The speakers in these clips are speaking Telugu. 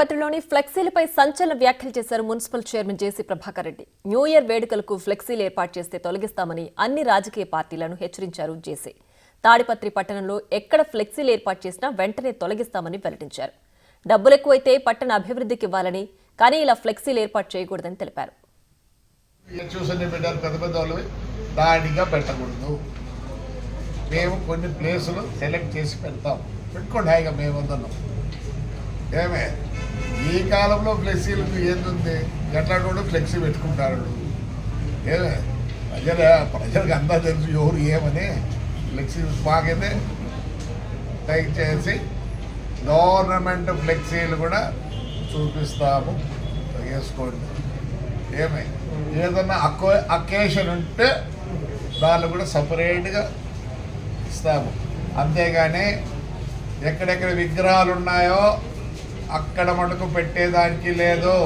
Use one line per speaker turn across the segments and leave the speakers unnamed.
తాడిపత్రిలోని ఫ్లెక్సీలపై సంచలన వ్యాఖ్యలు చేశారు మున్సిపల్ చైర్మన్ జేసీ ప్రభాకర్ రెడ్డి. న్యూ ఇయర్ వేడుకలకు ఫ్లెక్సీలు ఏర్పాటు చేస్తే తొలగిస్తామని అన్ని రాజకీయ పార్టీలను హెచ్చరించారు జేసీ. తాడిపత్రి పట్టణంలో ఎక్కడ ఫ్లెక్సీలు ఏర్పాటు చేసినా వెంటనే తొలగిస్తామని వెల్లడించారు. డబ్బులు ఎక్కువైతే పట్టణ అభివృద్ధికి ఇవ్వాలని, కానీ ఇలా ఫ్లెక్సీలు ఏర్పాటు చేయకూడదని తెలిపారు.
మేము కొన్ని ప్లేసులు సెలెక్ట్ చేసి పెడతాం, పెట్టుకోండి హాయిగా. మేము వద్దన్నాం ఏమే ఈ కాలంలో ఫ్లెక్సీలకు ఏంటుంది, ఎట్లా కూడా ఫ్లెక్సీ పెట్టుకుంటారు. ఏమే ప్రజలకు అంతా తెలుసు ఎవరు ఏమని. ఫ్లెక్సీ మాకైతే దయచేసి గవర్నమెంట్ ఫ్లెక్సీలు కూడా చూపిస్తాము, వేసుకోండి. ఏమే ఏదన్నా అకేషన్ ఉంటే దాన్ని కూడా సపరేట్గా ఇస్తాము. అంతేగాని ఎక్కడెక్కడ విగ్రహాలు ఉన్నాయో అక్కడ మటుకు పెట్టేదానికి లేదు.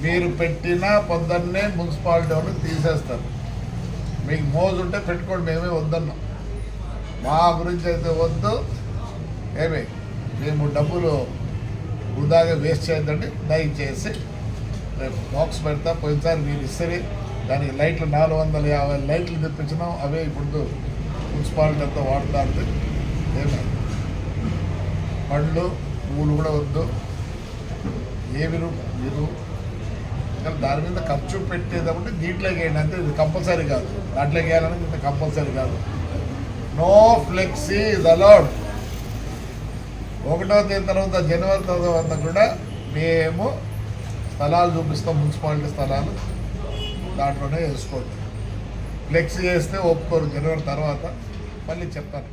మీరు పెట్టిన పొద్దున్నే మున్సిపాలిటీ వాళ్ళు తీసేస్తారు. మీకు మోజు ఉంటే పెట్టుకోండి, మేమే వద్దన్నాం. మా గురించి అయితే వద్దు. మేము డబ్బులు వృధాగా వేస్ట్ చేయొద్దండి. దయచేసి రేపు బాక్స్ పెడతా. పోయినసారి మీరు ఇస్తే దానికి లైట్లు 450 లైట్లు తెప్పించినాం, అవే ఇప్పుడు మున్సిపాలిటీ అంతా వాడుతుంది. పండ్లు పూలు కూడా వద్దు. మీరు దాని మీద ఖర్చు పెట్టేదంటే దీంట్లోకి వేయండి అంతే. ఇది కంపల్సరీ కాదు, దాంట్లోకి వేయాలని ఇంత కంపల్సరీ కాదు. No flexi is allowed. 1వ తేదీ తర్వాత జనవరి తర్వాత కూడా మేము స్థలాలు చూపిస్తాం, మున్సిపాలిటీ స్థలాలు, దాంట్లోనే వేసుకోండి. ఫ్లెక్సీ చేస్తే ఒప్పుకోరు. జనవరి తర్వాత మళ్ళీ చెప్తాను.